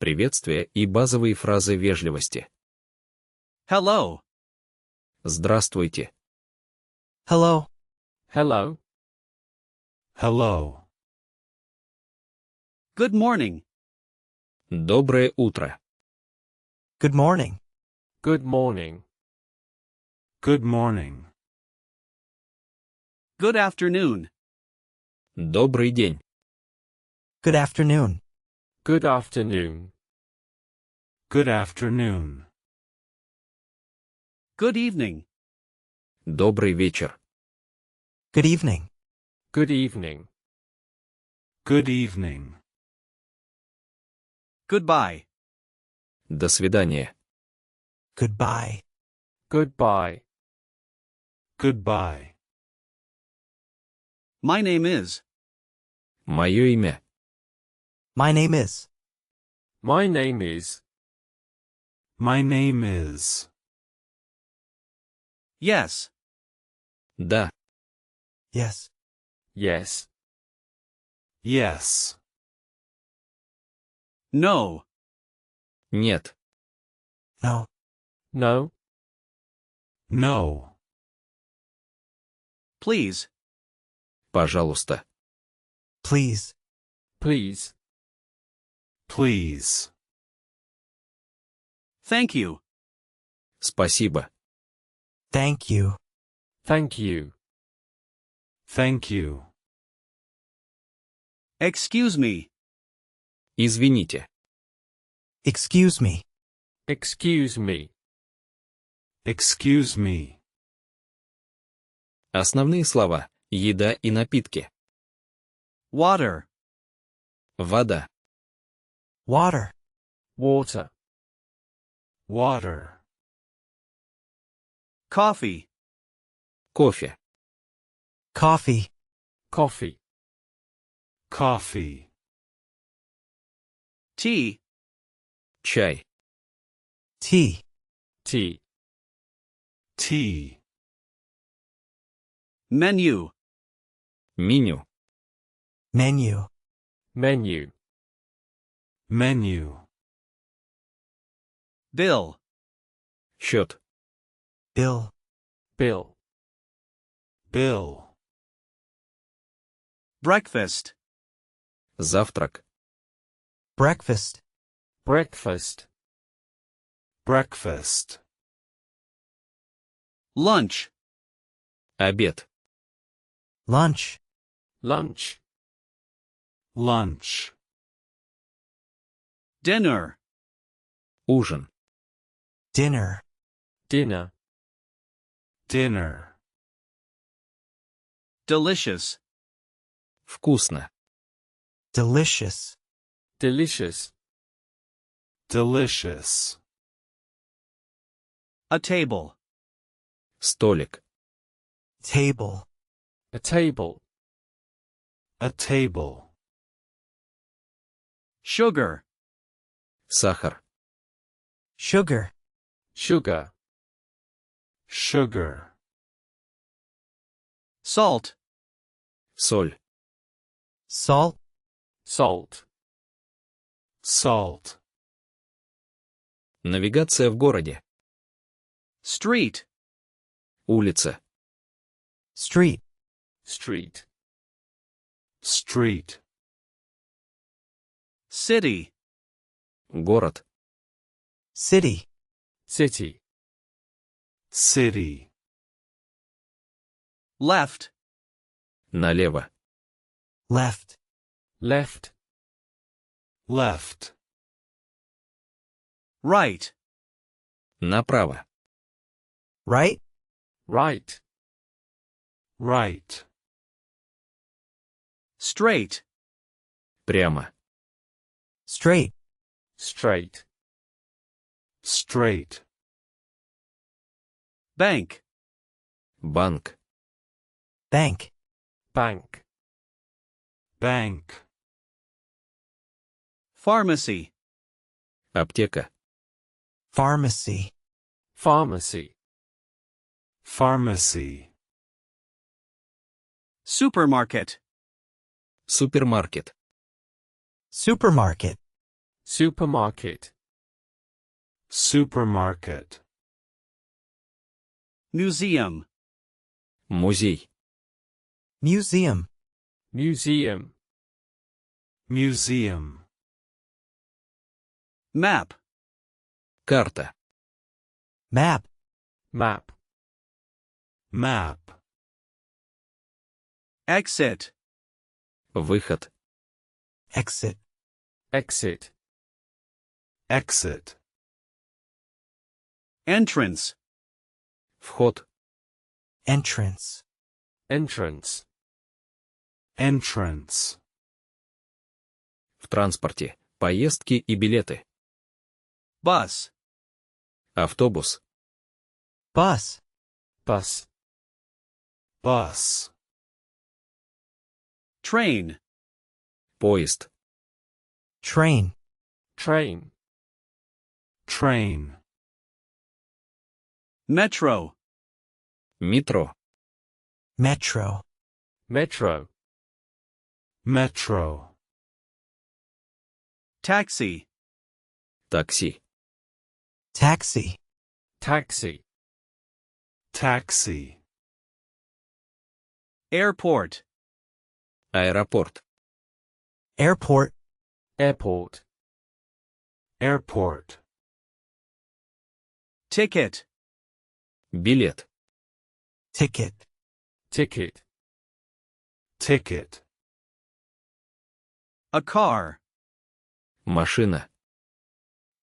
Приветствия и базовые фразы вежливости. Hello. Здравствуйте. Hello. Hello. Hello. Good morning. Доброе утро. Good morning. Good morning. Good morning. Good afternoon. Добрый день. Good afternoon. Good afternoon. Good afternoon. Good evening. Добрый вечер. Good evening. Good evening. Good evening. Goodbye. До свидания. Goodbye. Goodbye. Goodbye. My name is. Мое имя. My name is. My name is. My name is. Yes. Да. Yes. Yes. Yes. No. Нет. No. No. No. Please. Пожалуйста. Please. Please. Please. Thank you. Спасибо. Thank you. Thank you. Thank you. Excuse me. Извините. Excuse me. Excuse me. Excuse me. Основные слова. Еда и напитки. Water. Вода. Water. Water. Water. Coffee. Кофе. Coffee. Coffee. Coffee. Tea. Чай. Tea. Tea. Tea. Menu. Меню. Menu. Menu. Menu. Bill. Счет. Bill. Bill. Bill. Breakfast. Завтрак. Breakfast. Breakfast. Breakfast. Lunch. Обед. Lunch. Lunch. Lunch. Dinner. Ужин. Dinner. Dinner. Dinner. Delicious. Вкусно. Delicious. Delicious. Delicious. A table. Столик. Table. A table. A table. Sugar. Сахар. Sugar. Sugar. Sugar. Salt. Соль. Salt. Salt. Salt. Навигация в городе. Street. Улица. Street. Street. Street. City. Город. City. City. City. Left. Налево. Left. Left. Left. Right. Направо. Right. Right. Right. Straight. Прямо. Straight. Straight. Straight. Bank. Банк. Bank. Bank. Bank. Pharmacy. Аптека. Pharmacy. Pharmacy. Pharmacy. Supermarket. Супермаркет. Supermarket. Supermarket. Supermarket. Museum. Музей. Museum. Museum. Museum. Map. Карта. Map. Map. Map. Exit. Выход. Exit. Exit. Exit. Entrance. Вход. Entrance. Entrance. Entrance. В транспорте. Поездки и билеты. Bus. Автобус. Bus. Bus. Bus. Train. Поезд. Train. Train. Train. Metro. Метро. Metro. Metro. Metro. Taxi. Такси. Taxi. Taxi. Taxi. Airport. Аэропорт. Airport. Airport. Airport. Ticket. Билет. Ticket. Ticket. Ticket. A car. Машина.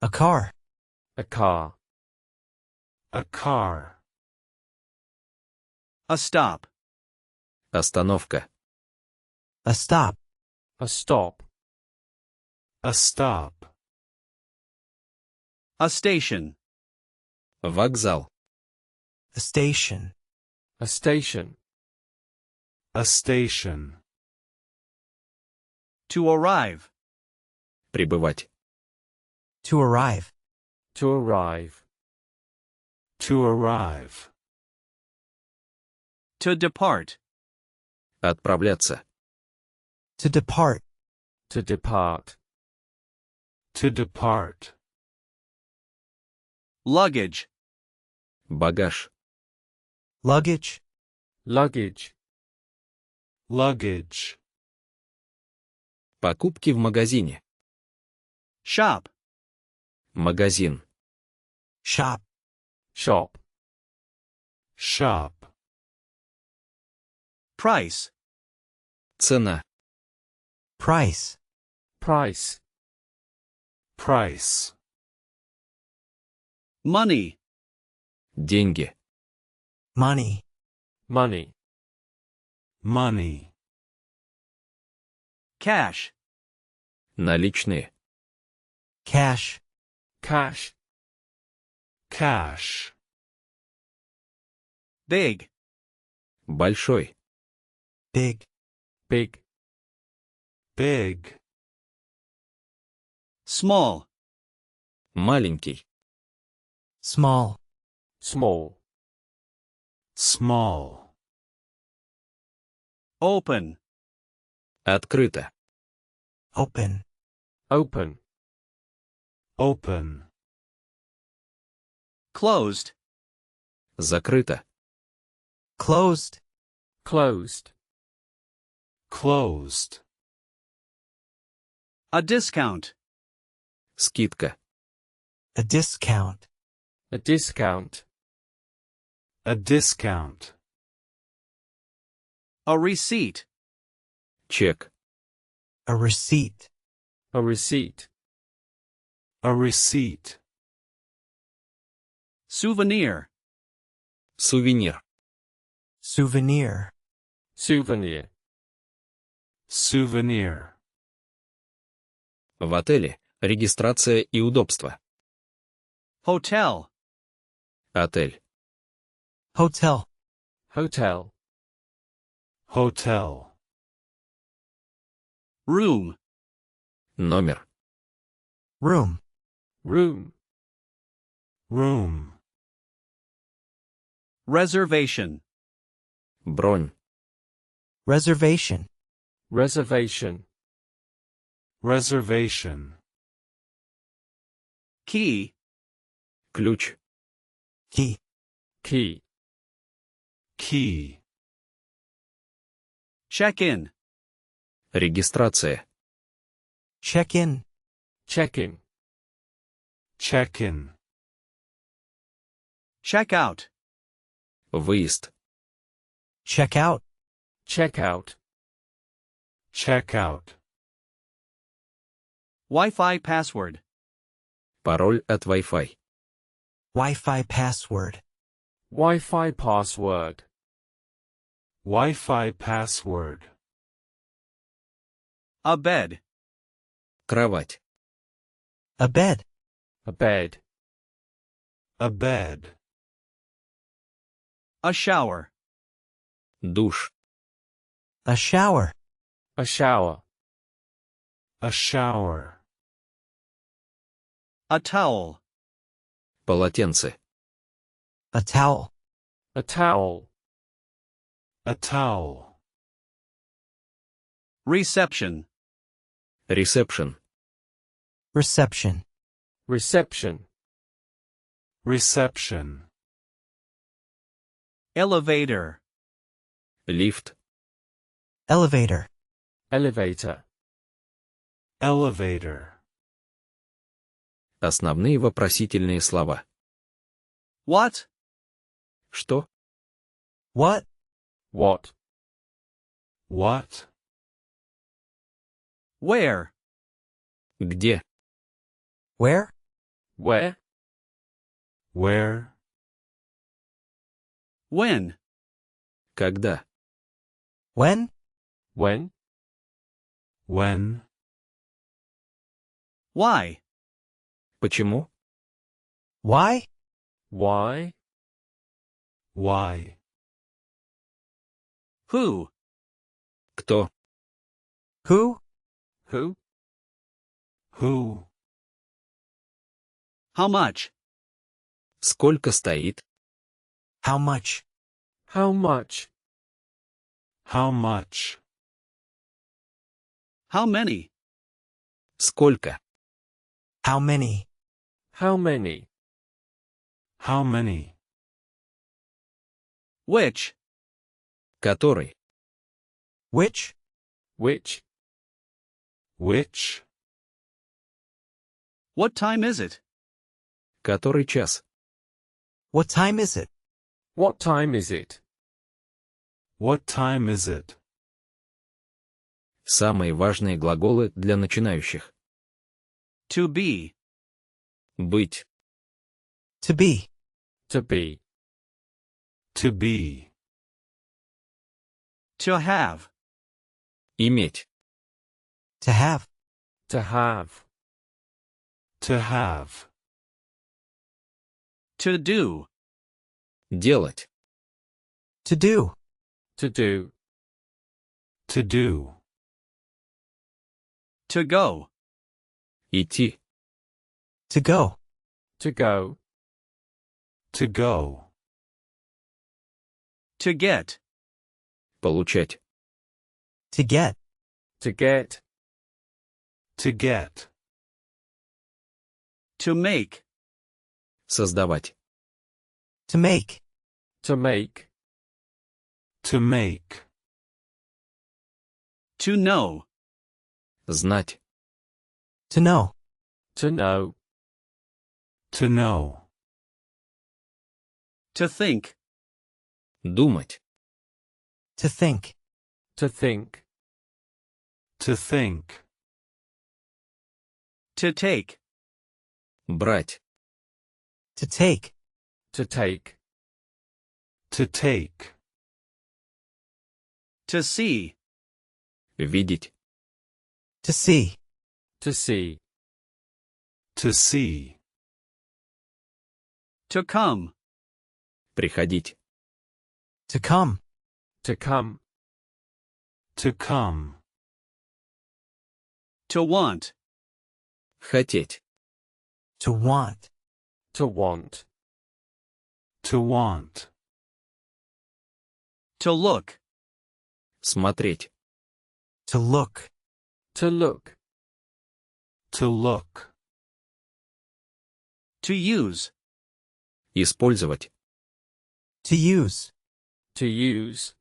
A car. A car. A car. A stop. Остановка. A stop. A stop. A stop. A station. Вокзал. A station. A station. A station. To arrive. Прибывать. To arrive. To arrive. To arrive. To depart. Отправляться. To depart. To depart. To depart. Luggage. Багаж. Luggage. Luggage. Luggage. Покупки в магазине. Shop. Магазин. Shop. Shop. Shop. Price. Цена. Price. Price. Price. Money. Деньги. Money. Money. Money. Cash. Наличные. Cash. Cash. Cash. Big. Большой. Big. Big. Big. Small. Маленький. Small. Small. Small. Open. Открыто. Open. Open. Open. Closed. Закрыто. Closed. Closed. Closed. A discount. Скидка. A discount. A discount. A discount. A receipt. Чек. A receipt. A receipt. A receipt. Souvenir. Сувенир. Souvenir. Souvenir. Souvenir. В отеле. Регистрация и удобство. Hotel. Отель. Hotel. Hotel. Hotel. Room. Номер. Room. Room. Room. Reservation. Бронь. Reservation. Reservation. Reservation. Key. Ключ. Key. Key. Key. Check in. Регистрация. Check in. Check-in. Check-in. Check out. Выезд. Check out. Check-out. Check-out. Wi-Fi password. Пароль от Wi-Fi. Wi-Fi password. Wi-Fi password. Wi-Fi password. A bed. Кровать. A bed. A bed. A bed. A shower. Душ. A shower. A shower. A shower. A towel. Полотенце. A towel. A towel. A towel. Reception. Ресепшн. Reception. Reception. Reception. Elevator. Лифт. Elevator. Elevator. Elevator. Основные вопросительные слова. What? Что? What? What? What? Where? Где? Where? Where? Where? When? Когда? When? When? When? Why? Почему? Why? Why? Why? Who? Кто? Who? Who? Who? How much? Сколько стоит? How much? How much? How much? How many? Сколько? How many? How many? How many? Which? Который? Which? Which? Which? What time is it? Который час? What time is it? What time is it? What time is it? Самые важные глаголы для начинающих. To be. Быть. To be. To be. To be. To have. Иметь. To have. To have. To have. To do. Делать. To do. To do. To do. To go. Идти. To go. To go. To go. To get. Получать. To get. To get. To get. To make. Создавать. To make. To make. To make. To know. Знать. To know. To know. To know. To think. Думать. To think. To think. To think. To take. Брать. To take. To take. To take. To see. Видеть. To see. To see. To see. To come. Приходить. To come. To come. To come. To want. Хотеть. To want. To want. To want. To look. Смотреть. To look. To look. To look. To use. Использовать. To use. To use.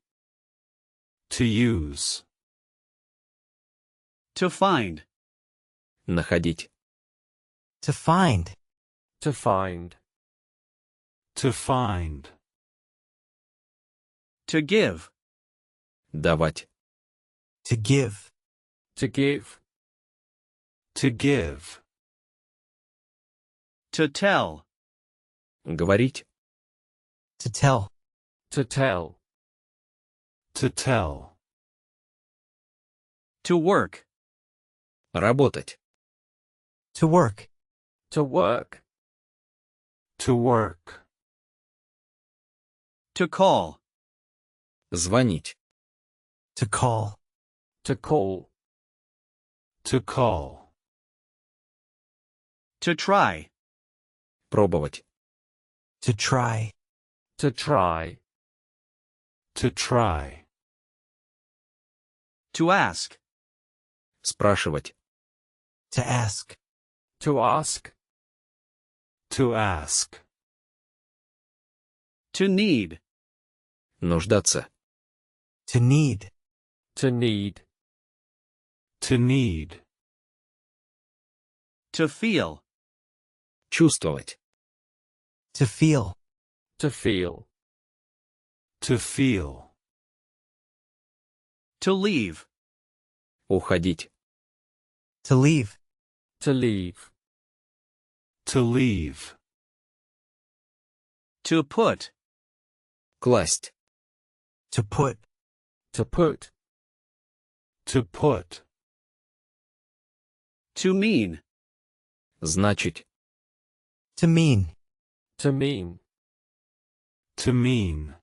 To use. To find. Находить. To find. To find. To find. To give. Давать. To give. To give. To give. To tell. Говорить. To tell. To tell. To tell. To work. Работать. To work. To work. To work. To call. Звонить. To call. To call. To call. To try. Пробовать. To try. To try. To try. To ask. Спрашивать. To ask. To ask. To ask. To need. Нуждаться. To need. To need. To need. To feel. Чувствовать. To feel. To feel. To feel. To leave. Уходить. To leave. To leave. To leave. To put. Класть. To put. To put. To put. To mean. Значить. To mean. To mean. To mean.